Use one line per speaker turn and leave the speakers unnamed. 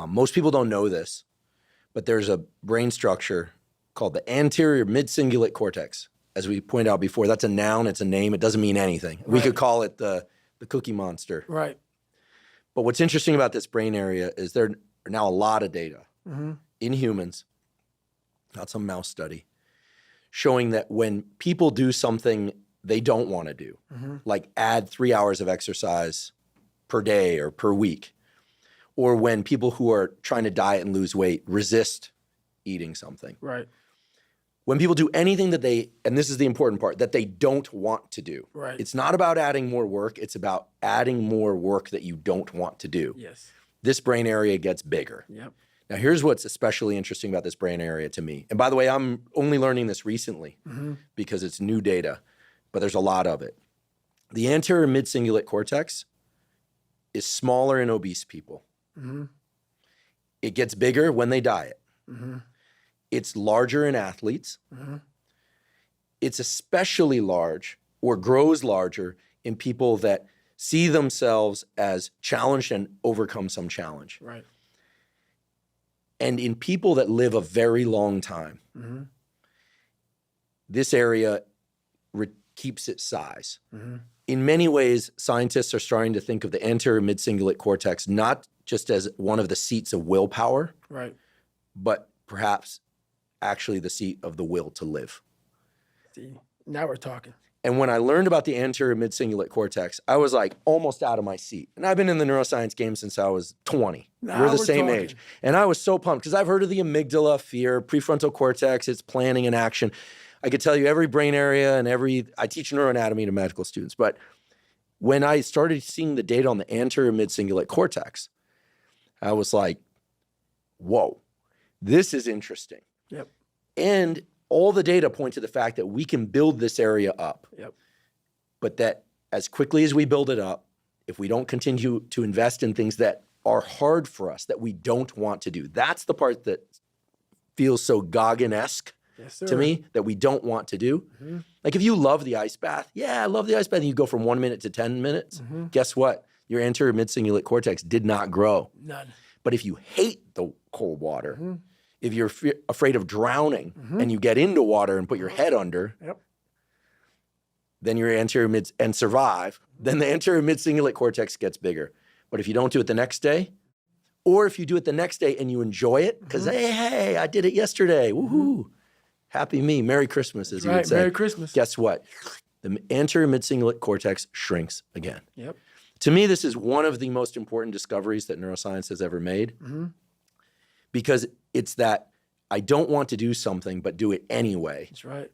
Most people don't know this, but there's a brain structure called the anterior midcingulate cortex. As we pointed out before, that's a noun, it's a name, it doesn't mean anything. Right. We could call it the Cookie Monster.
Right.
But what's interesting about this brain area is there are now a lot of data in humans, not some mouse study, showing that when people do something they don't want to do, like add 3 hours of exercise per day or per week, or when people who are trying to diet and lose weight resist eating something.
Right.
When people do anything that they, and this is the important part, that they don't want to do.
Right.
It's not about adding more work, it's about adding more work that you don't want to do.
Yes.
This brain area gets bigger.
Yep.
Now here's what's especially interesting about this brain area to me. And by the way, I'm only learning this recently because it's new data, but there's a lot of it. The anterior midcingulate cortex is smaller in obese people. It gets bigger when they diet. It's larger in athletes. It's especially large or grows larger in people that see themselves as challenged and overcome some challenge.
Right.
And in people that live a very long time, this area keeps its size. In many ways, scientists are starting to think of the anterior midcingulate cortex not just as one of the seats of willpower,
right,
but perhaps actually the seat of the will to live.
See, now we're talking.
And when I learned about the anterior midcingulate cortex, I was like almost out of my seat. And I've been in the neuroscience game since I was 20. We're the same age. And I was so pumped because I've heard of the amygdala, fear, prefrontal cortex, it's planning and action. I could tell you every brain area and I teach neuroanatomy to medical students. But when I started seeing the data on the anterior midcingulate cortex, I was like, whoa, this is interesting.
Yep.
And all the data point to the fact that we can build this area up.
Yep.
But that as quickly as we build it up, if we don't continue to invest in things that are hard for us, that we don't want to do, that's the part that feels so Gauguin-esque to me, that we don't want to do. Like if you love the ice bath, yeah, I love the ice bath, and you go from 1 minute to 10 minutes, guess what? Your anterior midcingulate cortex did not grow.
None.
But if you hate the cold water, if you're afraid of drowning and you get into water and put your head under, then your anterior and survive, then the anterior midcingulate cortex gets bigger. But if you don't do it the next day, or if you do it the next day and you enjoy it, because hey, I did it yesterday, woohoo, happy me, Merry Christmas, as you would say.
Merry Christmas.
Guess what? The anterior midcingulate cortex shrinks again.
Yep.
To me, this is one of the most important discoveries that neuroscience has ever made, because it's that I don't want to do something, but do it anyway.
That's right.